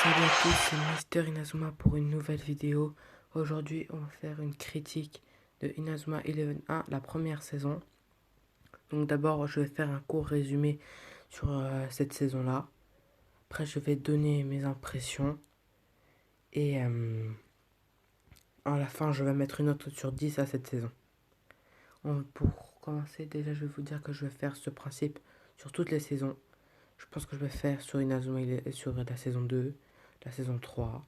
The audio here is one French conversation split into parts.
Salut à tous, c'est Mister Inazuma pour une nouvelle vidéo. Aujourd'hui, on va faire une critique de Inazuma 11-1, la première saison. Donc d'abord, je vais faire un court résumé sur cette saison-là. Après, je vais donner mes impressions. Et à la fin, je vais mettre une note sur 10 à cette saison. Pour commencer, déjà, je vais vous dire que je vais faire ce principe sur toutes les saisons. Je pense que je vais faire sur Inazuma, sur la saison 2, la saison 3.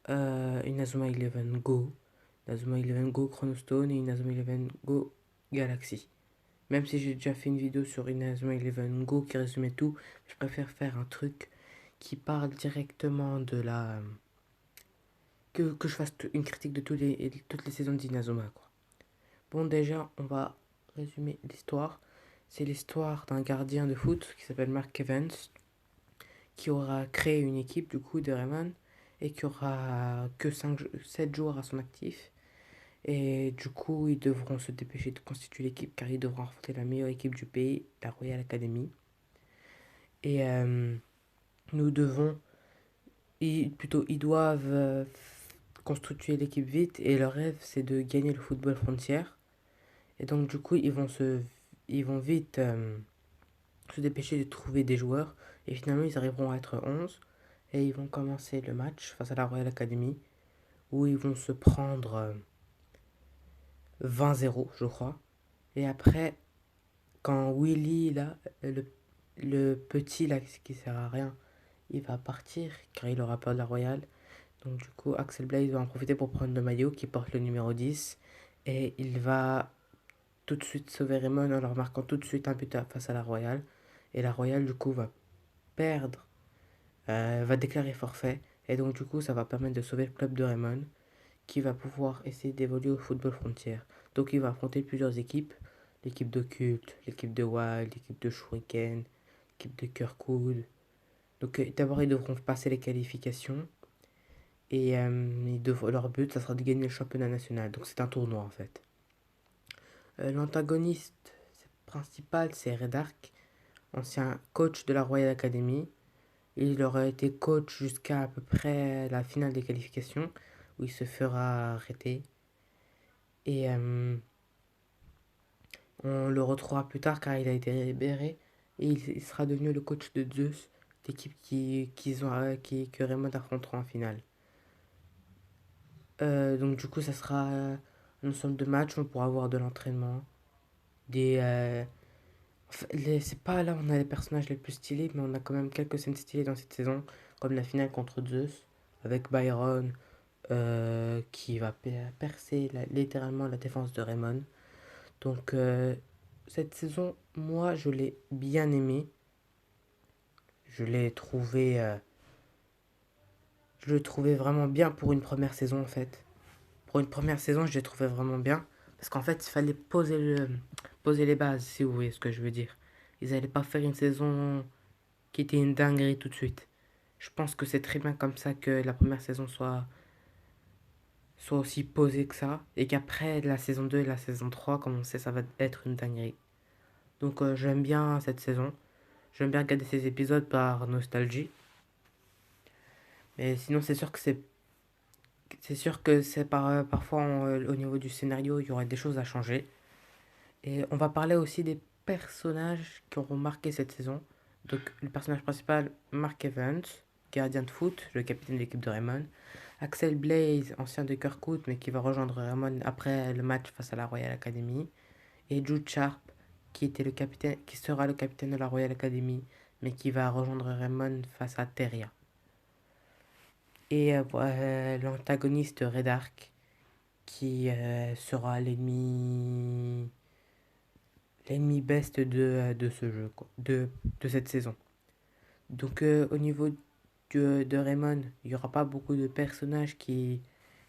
Inazuma 11 Go, Inazuma 11 Go Chronostone et Inazuma 11 Go Galaxy. Même si j'ai déjà fait une vidéo sur Inazuma 11 Go qui résumait tout, je préfère faire un truc qui parle directement de la... que je fasse une critique de toutes les saisons d'Inazuma, quoi. Bon, déjà, on va résumer l'histoire. C'est l'histoire d'un gardien de foot qui s'appelle Mark Evans, qui aura créé une équipe du coup de Rayman et qui aura que 7 joueurs à son actif. Et du coup, ils devront se dépêcher de constituer l'équipe car ils devront affronter la meilleure équipe du pays, la Royal Academy. Et nous devons, ils doivent constituer l'équipe vite et leur rêve c'est de gagner le football frontière. Et donc du coup, ils vont vite se dépêcher de trouver des joueurs et finalement ils arriveront à être 11 et ils vont commencer le match face à la Royal Academy où ils vont se prendre 20-0 je crois. Et après, quand Willy, là, le petit, là, qui sert à rien, il va partir, car il aura peur de la Royale. Donc du coup, Axel Blaze va en profiter pour prendre le maillot qui porte le numéro 10. Et il va tout de suite sauver Raymond en leur marquant tout de suite un but face à la Royale. Et la Royale, du coup, va perdre, va déclarer forfait. Et donc du coup, ça va permettre de sauver le club de Raymond, qui va pouvoir essayer d'évoluer au football frontière. Donc il va affronter plusieurs équipes, l'équipe d'Occulte, l'équipe de Wild, l'équipe de Shuriken, l'équipe de Kirkwood. Donc d'abord ils devront passer les qualifications et leur but ça sera de gagner le championnat national. Donc c'est un tournoi en fait. L'antagoniste principal c'est Redark, ancien coach de la Royal Academy. Il aura été coach jusqu'à à peu près la finale des qualifications où il se fera arrêter. Et on le retrouvera plus tard car il a été libéré et il sera devenu le coach de Zeus, l'équipe que Raymond affrontera en finale. Donc du coup, ça sera un ensemble de matchs, on pourra avoir de l'entraînement, des... c'est pas là où on a les personnages les plus stylés, mais on a quand même quelques scènes stylées dans cette saison, comme la finale contre Zeus, avec Byron, qui va percer littéralement la défense de Raymond. Donc cette saison, moi, je l'ai bien aimée. Je l'ai trouvé, je le trouvais vraiment bien pour une première saison en fait. Pour une première saison, je l'ai trouvé vraiment bien parce qu'en fait, il fallait poser les bases, si vous voyez ce que je veux dire. Ils n'allaient pas faire une saison qui était une dinguerie tout de suite. Je pense que c'est très bien comme ça que la première saison soit aussi posée que ça et qu'après la saison 2 et la saison 3, comme on sait, ça va être une dinguerie. Donc j'aime bien cette saison. J'aime bien regarder ces épisodes par nostalgie. Mais sinon, c'est sûr que parfois au niveau du scénario, il y aurait des choses à changer. Et on va parler aussi des personnages qui auront marqué cette saison. Donc le personnage principal, Mark Evans, gardien de foot, le capitaine de l'équipe de Raymond. Axel Blaze, ancien de Kirkwood, mais qui va rejoindre Raymond après le match face à la Royal Academy. Et Jude Sharp, qui sera le capitaine de la Royal Academy, mais qui va rejoindre Raymond face à Teria. Et l'antagoniste Redark, qui sera l'ennemi best de ce jeu, quoi, de cette saison. Donc au niveau de Raymond, il n'y aura pas beaucoup de personnages qui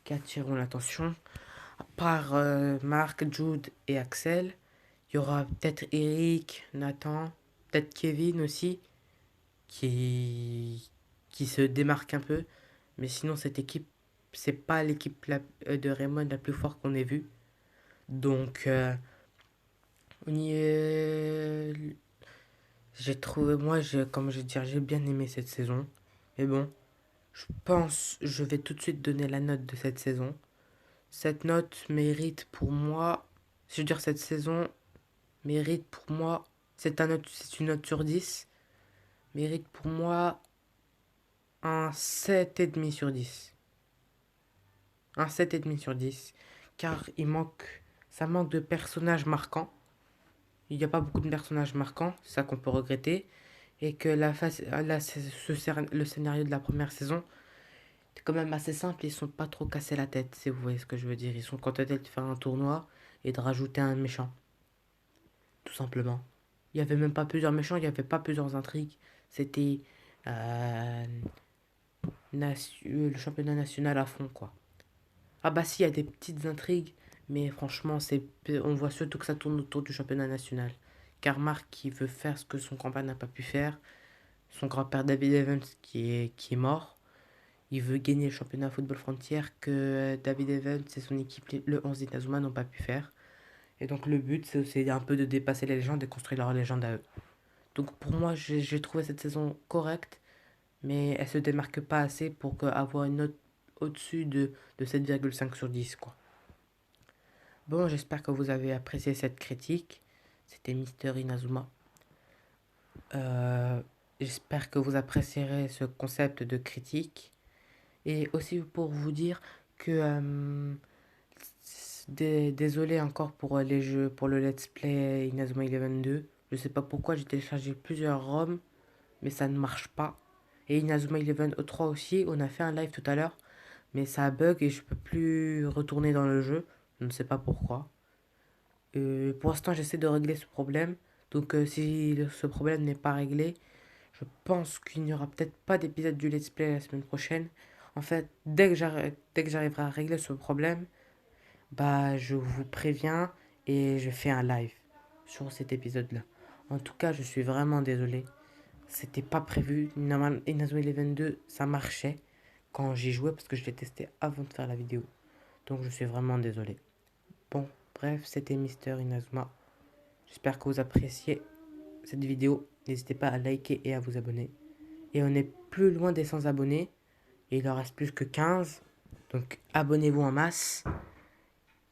attireront l'attention. À part Mark, Jude et Axel, il y aura peut-être Eric, Nathan, peut-être Kevin aussi, qui, qui se démarque un peu. Mais sinon, cette équipe, c'est pas l'équipe de Raymond la plus forte qu'on ait vue. Donc, on y est. J'ai trouvé, moi, comme je dis, j'ai bien aimé cette saison. Mais bon, Je vais tout de suite donner la note de cette saison. Cette note mérite pour moi, je veux dire cette saison mérite pour moi, c'est une note sur 10, mérite pour moi un 7,5 sur 10. Un 7,5 sur 10, car ça manque de personnages marquants. Il n'y a pas beaucoup de personnages marquants, c'est ça qu'on peut regretter. Et que le scénario de la première saison est quand même assez simple, ils sont pas trop cassés la tête, si vous voyez ce que je veux dire. Ils sont contentés de faire un tournoi et de rajouter un méchant, tout simplement. Il n'y avait même pas plusieurs méchants, il n'y avait pas plusieurs intrigues. C'était euh, le championnat national à fond, quoi. Ah bah si, il y a des petites intrigues, mais franchement, on voit surtout que ça tourne autour du championnat national. Car Marc, qui veut faire ce que son grand-père n'a pas pu faire, son grand-père David Evans qui est mort, il veut gagner le championnat football frontière que David Evans et son équipe, le 11 d'Inazuma, n'ont pas pu faire. Et donc le but, c'est un peu de dépasser les légendes et construire leur légende à eux. Donc pour moi, j'ai trouvé cette saison correcte, mais elle se démarque pas assez pour avoir une note au-dessus de 7,5 sur 10, quoi. Bon, j'espère que vous avez apprécié cette critique. C'était Mister Inazuma. Euh, J'espère que vous apprécierez ce concept de critique. Et aussi pour vous dire que désolé encore pour les jeux, pour le Let's Play Inazuma Eleven 2. Je sais pas pourquoi j'ai téléchargé plusieurs ROM, mais ça ne marche pas. Et Inazuma Eleven E3 aussi, on a fait un live tout à l'heure, mais ça bug et je peux plus retourner dans le jeu. Je ne sais pas pourquoi. Pour l'instant, j'essaie de régler ce problème. Donc, si ce problème n'est pas réglé, je pense qu'il n'y aura peut-être pas d'épisode du Let's Play la semaine prochaine. En fait, dès que j'arriverai à régler ce problème, bah, je vous préviens et je fais un live sur cet épisode-là. En tout cas, je suis vraiment désolé. C'était pas prévu. Inazuma Eleven 2, ça marchait quand j'y jouais parce que je l'ai testé avant de faire la vidéo. Donc, je suis vraiment désolé. Bon, bref, c'était Mister Inazuma. J'espère que vous appréciez cette vidéo. N'hésitez pas à liker et à vous abonner. Et on est plus loin des 100 abonnés. Et il en reste plus que 15. Donc abonnez-vous en masse.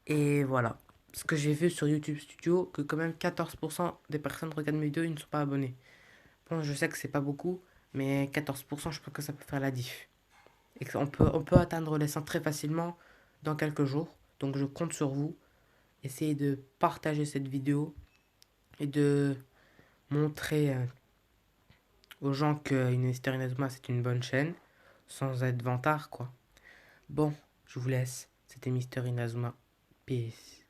Et voilà. Ce que j'ai vu sur YouTube Studio, que quand même 14% des personnes regardent mes vidéos, ils ne sont pas abonnés. Bon, je sais que c'est pas beaucoup, mais 14%, je pense que ça peut faire la diff. Et on peut atteindre les 100 très facilement dans quelques jours. Donc je compte sur vous. Essayez de partager cette vidéo et de montrer aux gens que Mister Inazuma c'est une bonne chaîne, sans être vantard quoi. Bon, je vous laisse. C'était Mister Inazuma. Peace.